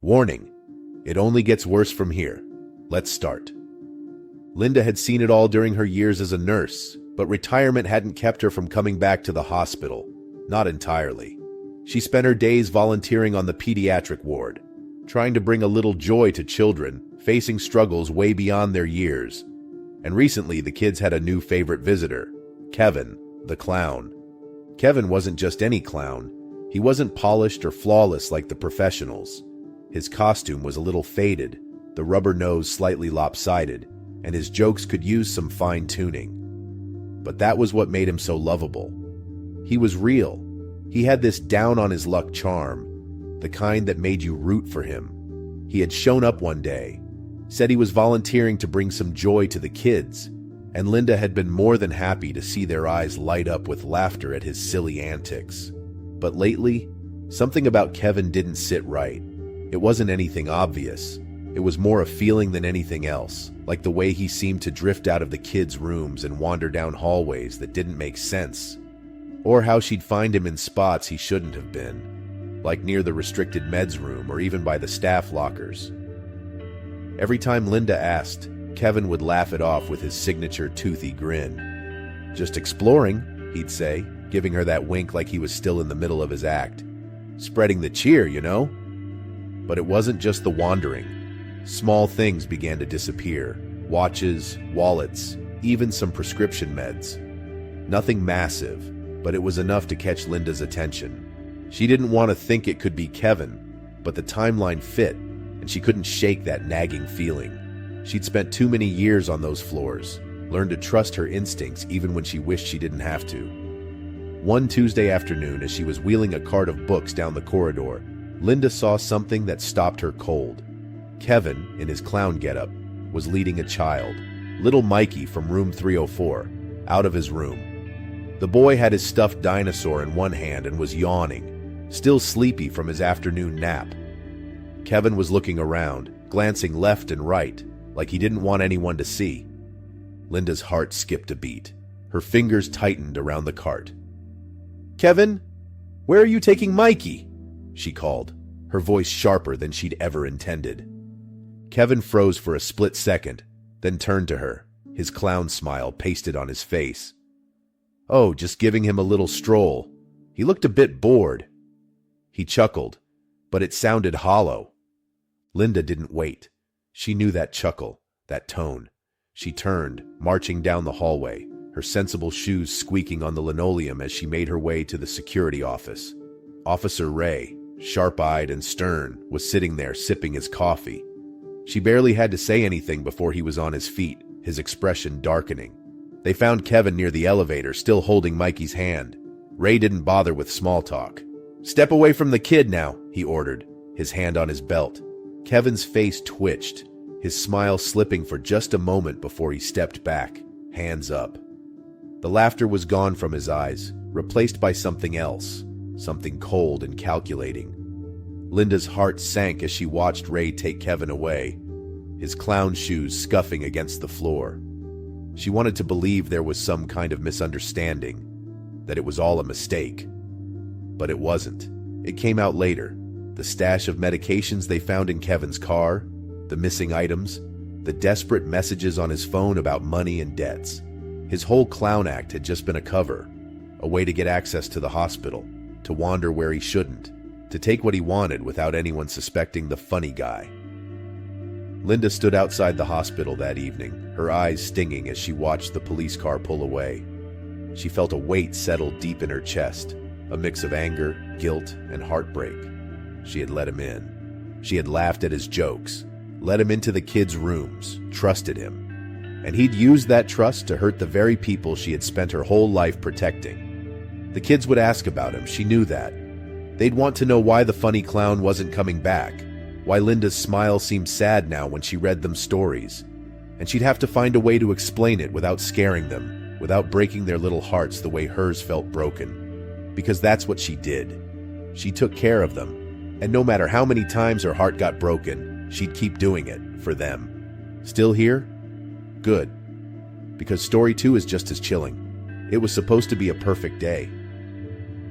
Warning, it only gets worse from here. Let's start. Linda had seen it all during her years as a nurse, but retirement hadn't kept her from coming back to the hospital. Not entirely. She spent her days volunteering on the pediatric ward, trying to bring a little joy to children facing struggles way beyond their years. And recently, the kids had a new favorite visitor, Kevin, the clown. Kevin wasn't just any clown. He wasn't polished or flawless like the professionals. His costume was a little faded, the rubber nose slightly lopsided, and his jokes could use some fine-tuning. But that was what made him so lovable. He was real. He had this down-on-his-luck charm, the kind that made you root for him. He had shown up one day, said he was volunteering to bring some joy to the kids, and Linda had been more than happy to see their eyes light up with laughter at his silly antics. But lately, something about Kevin didn't sit right. It wasn't anything obvious. It was more a feeling than anything else, like the way he seemed to drift out of the kids' rooms and wander down hallways that didn't make sense. Or how she'd find him in spots he shouldn't have been, like near the restricted meds room or even by the staff lockers. Every time Linda asked, Kevin would laugh it off with his signature toothy grin. "Just exploring," he'd say, giving her that wink like he was still in the middle of his act. "Spreading the cheer, you know?" But it wasn't just the wandering. Small things began to disappear. Watches, wallets, even some prescription meds. Nothing massive, but it was enough to catch Linda's attention. She didn't want to think it could be Kevin, but the timeline fit, and she couldn't shake that nagging feeling. She'd spent too many years on those floors, learned to trust her instincts even when she wished she didn't have to. One Tuesday afternoon, as she was wheeling a cart of books down the corridor, Linda saw something that stopped her cold. Kevin, in his clown getup, was leading a child, little Mikey from room 304, out of his room. The boy had his stuffed dinosaur in one hand and was yawning, still sleepy from his afternoon nap. Kevin was looking around, glancing left and right, like he didn't want anyone to see. Linda's heart skipped a beat. Her fingers tightened around the cart. "Kevin, where are you taking Mikey?" she called, her voice sharper than she'd ever intended. Kevin froze for a split second, then turned to her, his clown smile pasted on his face. "Oh, just giving him a little stroll. He looked a bit bored." He chuckled, but it sounded hollow. Linda didn't wait. She knew that chuckle, that tone. She turned, marching down the hallway, her sensible shoes squeaking on the linoleum as she made her way to the security office. Officer Ray, sharp-eyed and stern, was sitting there sipping his coffee. She barely had to say anything before he was on his feet, his expression darkening. They found Kevin near the elevator, still holding Mikey's hand. Ray didn't bother with small talk. "Step away from the kid now," he ordered, his hand on his belt. Kevin's face twitched, his smile slipping for just a moment before he stepped back, hands up. The laughter was gone from his eyes, replaced by something else, something cold and calculating. Linda's heart sank as she watched Ray take Kevin away, his clown shoes scuffing against the floor. She wanted to believe there was some kind of misunderstanding, that it was all a mistake. But it wasn't. It came out later. The stash of medications they found in Kevin's car, the missing items, the desperate messages on his phone about money and debts. His whole clown act had just been a cover, a way to get access to the hospital, to wander where he shouldn't, to take what he wanted without anyone suspecting the funny guy. Linda stood outside the hospital that evening, her eyes stinging as she watched the police car pull away. She felt a weight settle deep in her chest, a mix of anger, guilt, and heartbreak. She had let him in. She had laughed at his jokes, let him into the kids' rooms, trusted him. And he'd used that trust to hurt the very people she had spent her whole life protecting. The kids would ask about him, she knew that. They'd want to know why the funny clown wasn't coming back, why Linda's smile seemed sad now when she read them stories. And she'd have to find a way to explain it without scaring them, without breaking their little hearts the way hers felt broken. Because that's what she did. She took care of them. And no matter how many times her heart got broken, she'd keep doing it for them. Still here? Good. Because story 2 is just as chilling. It was supposed to be a perfect day.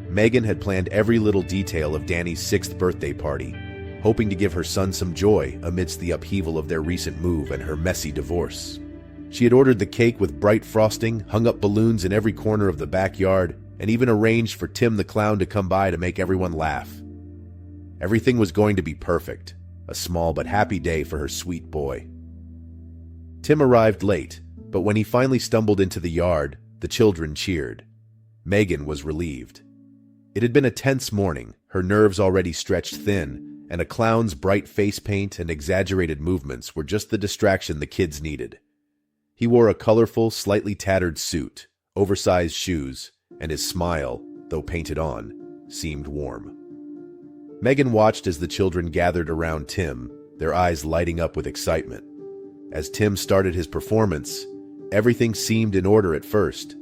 Megan had planned every little detail of Danny's 6th birthday party, hoping to give her son some joy amidst the upheaval of their recent move and her messy divorce. She had ordered the cake with bright frosting, hung up balloons in every corner of the backyard, and even arranged for Tim the clown to come by to make everyone laugh. Everything was going to be perfect, a small but happy day for her sweet boy. Tim arrived late, but when he finally stumbled into the yard, the children cheered. Megan was relieved. It had been a tense morning, her nerves already stretched thin, and a clown's bright face paint and exaggerated movements were just the distraction the kids needed. He wore a colorful, slightly tattered suit, oversized shoes, and his smile, though painted on, seemed warm. Megan watched as the children gathered around Tim, their eyes lighting up with excitement. As Tim started his performance, everything seemed in order at first,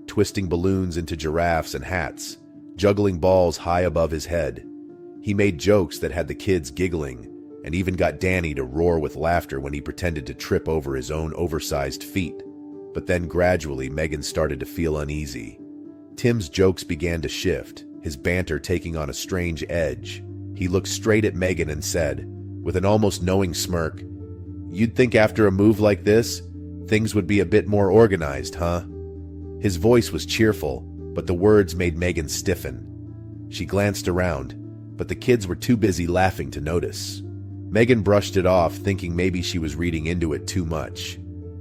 twisting balloons into giraffes and hats, juggling balls high above his head. He made jokes that had the kids giggling, and even got Danny to roar with laughter when he pretended to trip over his own oversized feet. But then gradually Megan started to feel uneasy. Tim's jokes began to shift, his banter taking on a strange edge. He looked straight at Megan and said, with an almost knowing smirk, "You'd think after a move like this, things would be a bit more organized, huh?" His voice was cheerful, but the words made Megan stiffen. She glanced around, but the kids were too busy laughing to notice. Megan brushed it off, thinking maybe she was reading into it too much.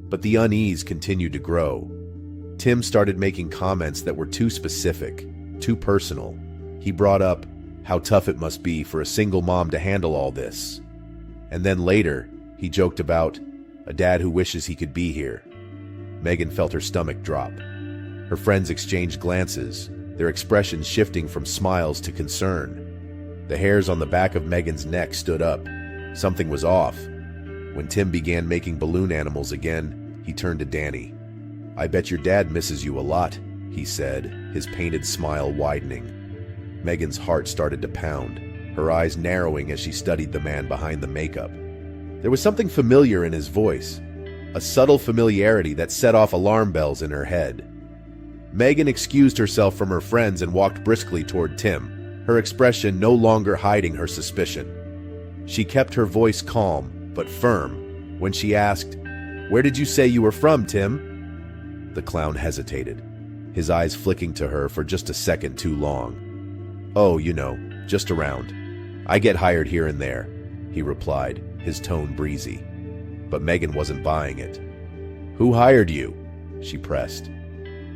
But the unease continued to grow. Tim started making comments that were too specific, too personal. He brought up how tough it must be for a single mom to handle all this. And then later, he joked about a dad who wishes he could be here. Megan felt her stomach drop. Her friends exchanged glances, their expressions shifting from smiles to concern. The hairs on the back of Megan's neck stood up. Something was off. When Tim began making balloon animals again, he turned to Danny. "I bet your dad misses you a lot," he said, his painted smile widening. Megan's heart started to pound, her eyes narrowing as she studied the man behind the makeup. There was something familiar in his voice, a subtle familiarity that set off alarm bells in her head. Megan excused herself from her friends and walked briskly toward Tim, her expression no longer hiding her suspicion. She kept her voice calm, but firm, when she asked, "Where did you say you were from, Tim?" The clown hesitated, his eyes flicking to her for just a second too long. "Oh, you know, just around. I get hired here and there," he replied, his tone breezy. But Megan wasn't buying it. "Who hired you?" she pressed.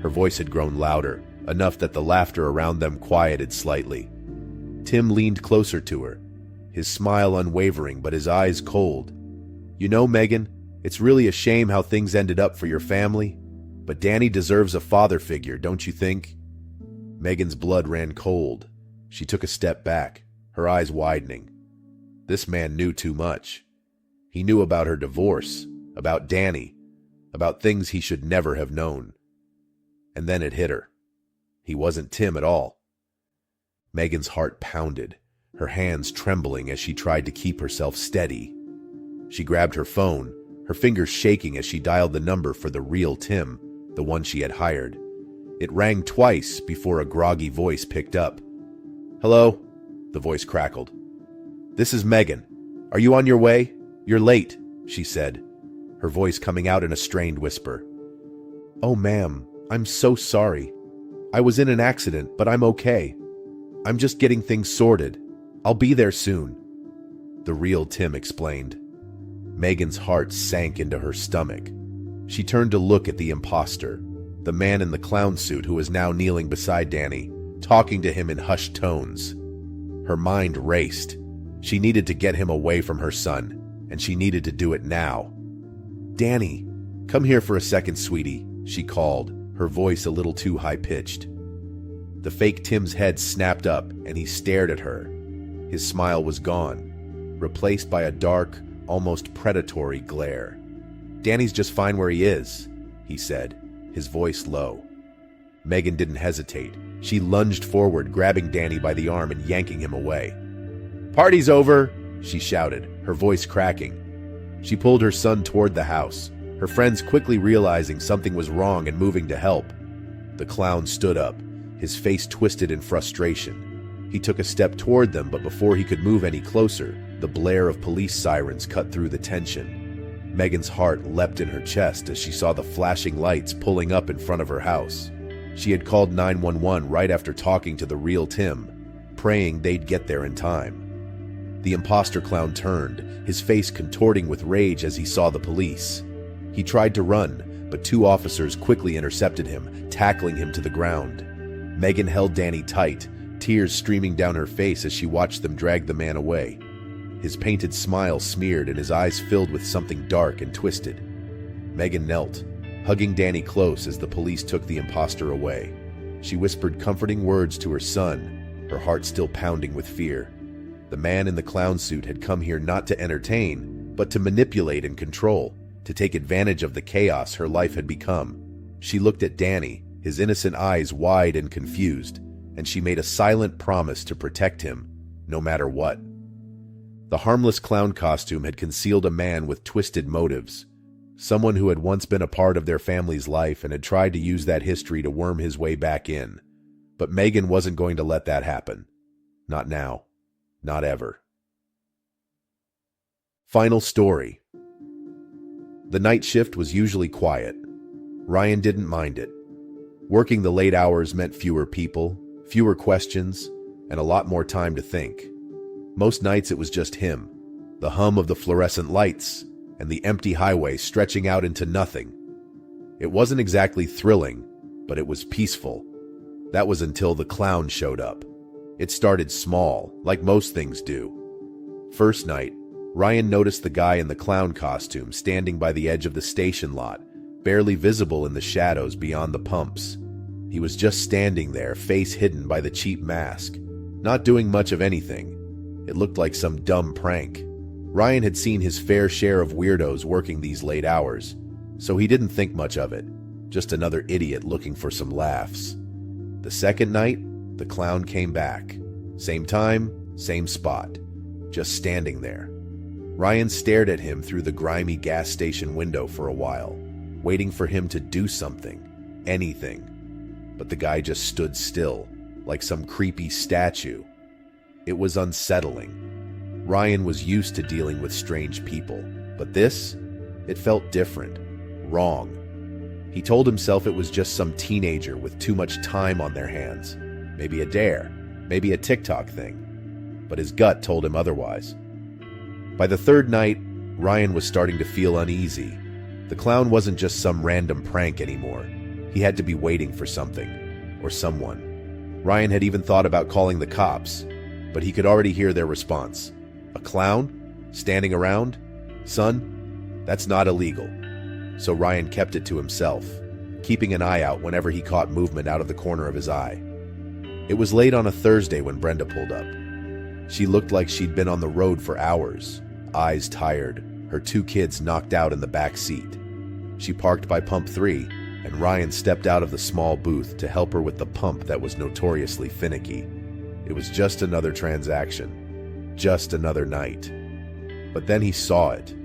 Her voice had grown louder, enough that the laughter around them quieted slightly. Tim leaned closer to her, his smile unwavering but his eyes cold. "You know, Megan, it's really a shame how things ended up for your family, but Danny deserves a father figure, don't you think?" Megan's blood ran cold. She took a step back, her eyes widening. This man knew too much. He knew about her divorce, about Danny, about things he should never have known. And then it hit her. He wasn't Tim at all. Megan's heart pounded, her hands trembling as she tried to keep herself steady. She grabbed her phone, her fingers shaking as she dialed the number for the real Tim, the one she had hired. It rang twice before a groggy voice picked up. "Hello?" the voice crackled. "This is Megan. Are you on your way? You're late," she said, her voice coming out in a strained whisper. "Oh, ma'am, I'm so sorry. I was in an accident, but I'm okay. I'm just getting things sorted. I'll be there soon," the real Tim explained. Megan's heart sank into her stomach. She turned to look at the imposter, the man in the clown suit who was now kneeling beside Danny, talking to him in hushed tones. Her mind raced. She needed to get him away from her son, and she needed to do it now. "Danny, come here for a second, sweetie," she called, her voice a little too high-pitched. The fake Tim's head snapped up, and he stared at her. His smile was gone, replaced by a dark, almost predatory glare. "Danny's just fine where he is," he said, his voice low. Megan didn't hesitate. She lunged forward, grabbing Danny by the arm and yanking him away. "Party's over!" she shouted, her voice cracking. She pulled her son toward the house, her friends quickly realizing something was wrong and moving to help. The clown stood up, his face twisted in frustration. He took a step toward them, but before he could move any closer, The blare of police sirens cut through the tension. Megan's heart leapt in her chest as she saw the flashing lights pulling up in front of her house. She had called 911 right after talking to the real Tim, praying they'd get there in time. The imposter clown turned, his face contorting with rage as he saw the police. He tried to run, but two officers quickly intercepted him, tackling him to the ground. Megan held Danny tight, tears streaming down her face as she watched them drag the man away. His painted smile smeared and his eyes filled with something dark and twisted. Megan knelt, hugging Danny close as the police took the imposter away. She whispered comforting words to her son, her heart still pounding with fear. The man in the clown suit had come here not to entertain, but to manipulate and control, to take advantage of the chaos her life had become. She looked at Danny, his innocent eyes wide and confused, and she made a silent promise to protect him, no matter what. The harmless clown costume had concealed a man with twisted motives, someone who had once been a part of their family's life and had tried to use that history to worm his way back in. But Megan wasn't going to let that happen. Not now. Not ever. Final story. The night shift was usually quiet. Ryan didn't mind it. Working the late hours meant fewer people, fewer questions, and a lot more time to think. Most nights it was just him, the hum of the fluorescent lights, and the empty highway stretching out into nothing. It wasn't exactly thrilling, but it was peaceful. That was until the clown showed up. It started small, like most things do. First night, Ryan noticed the guy in the clown costume standing by the edge of the station lot, barely visible in the shadows beyond the pumps. He was just standing there, face hidden by the cheap mask, not doing much of anything. It looked like some dumb prank. Ryan had seen his fair share of weirdos working these late hours, so he didn't think much of it. Just another idiot looking for some laughs. The second night, the clown came back. Same time, same spot. Just standing there. Ryan stared at him through the grimy gas station window for a while, waiting for him to do something, anything. But the guy just stood still, like some creepy statue. It was unsettling. Ryan was used to dealing with strange people, but this, it felt different, wrong. He told himself it was just some teenager with too much time on their hands. Maybe a dare, maybe a TikTok thing. But his gut told him otherwise. By the third night, Ryan was starting to feel uneasy. The clown wasn't just some random prank anymore. He had to be waiting for something, or someone. Ryan had even thought about calling the cops, but he could already hear their response. A clown? Standing around? Son, that's not illegal. So Ryan kept it to himself, keeping an eye out whenever he caught movement out of the corner of his eye. It was late on a Thursday when Brenda pulled up. She looked like she'd been on the road for hours, eyes tired, her two kids knocked out in the back seat. She parked by pump 3, and Ryan stepped out of the small booth to help her with the pump that was notoriously finicky. It was just another transaction, just another night. But then he saw it,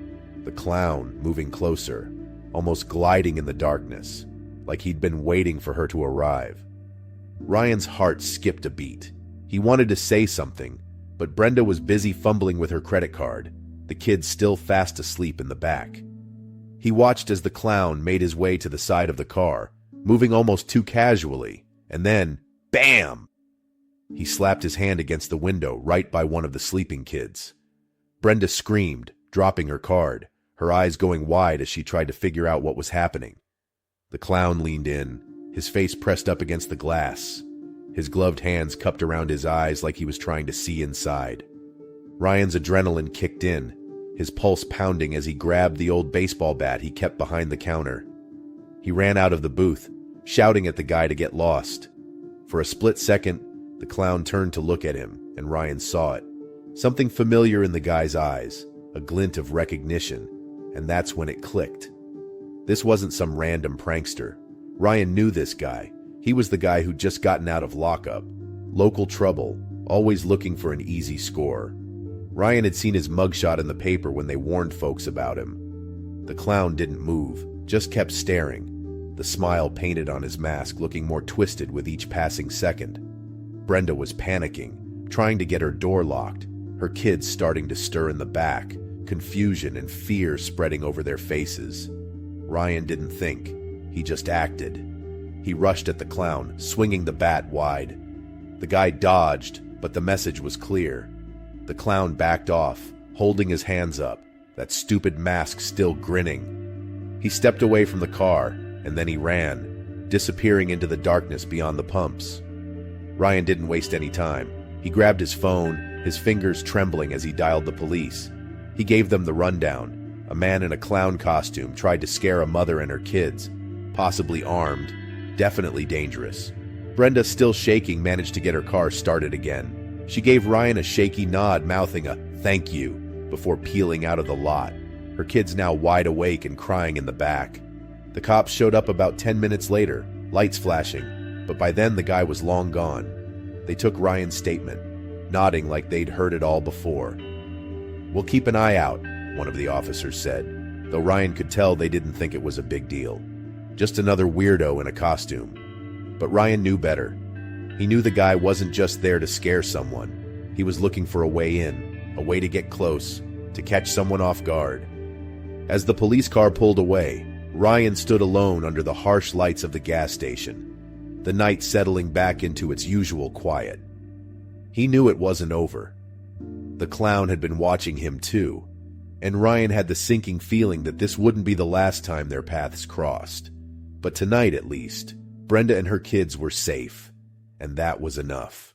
the clown moving closer, almost gliding in the darkness, like he'd been waiting for her to arrive. Ryan's heart skipped a beat. He wanted to say something, but Brenda was busy fumbling with her credit card, the kids still fast asleep in the back. He watched as the clown made his way to the side of the car, moving almost too casually, and then, bam! He slapped his hand against the window right by one of the sleeping kids. Brenda screamed, dropping her card, her eyes going wide as she tried to figure out what was happening. The clown leaned in, his face pressed up against the glass, his gloved hands cupped around his eyes like he was trying to see inside. Ryan's adrenaline kicked in, his pulse pounding as he grabbed the old baseball bat he kept behind the counter. He ran out of the booth, shouting at the guy to get lost. For a split second, the clown turned to look at him, and Ryan saw it. Something familiar in the guy's eyes, a glint of recognition, and that's when it clicked. This wasn't some random prankster. Ryan knew this guy. He was the guy who'd just gotten out of lockup. Local trouble, always looking for an easy score. Ryan had seen his mugshot in the paper when they warned folks about him. The clown didn't move, just kept staring, the smile painted on his mask looking more twisted with each passing second. Brenda was panicking, trying to get her door locked, her kids starting to stir in the back, confusion and fear spreading over their faces. Ryan didn't think, he just acted. He rushed at the clown, swinging the bat wide. The guy dodged, but the message was clear. The clown backed off, holding his hands up, that stupid mask still grinning. He stepped away from the car, and then he ran, disappearing into the darkness beyond the pumps. Ryan didn't waste any time. He grabbed his phone, his fingers trembling as he dialed the police. He gave them the rundown. A man in a clown costume tried to scare a mother and her kids, possibly armed, definitely dangerous. Brenda, still shaking, managed to get her car started again. She gave Ryan a shaky nod, mouthing a "thank you," before peeling out of the lot, her kids now wide awake and crying in the back. The cops showed up about 10 minutes later, lights flashing, but by then the guy was long gone. They took Ryan's statement, nodding like they'd heard it all before. "We'll keep an eye out," one of the officers said, though Ryan could tell they didn't think it was a big deal. Just another weirdo in a costume. But Ryan knew better. He knew the guy wasn't just there to scare someone. He was looking for a way in, a way to get close, to catch someone off guard. As the police car pulled away, Ryan stood alone under the harsh lights of the gas station, the night settling back into its usual quiet. He knew it wasn't over. The clown had been watching him too, and Ryan had the sinking feeling that this wouldn't be the last time their paths crossed. But tonight, at least, Brenda and her kids were safe, and that was enough.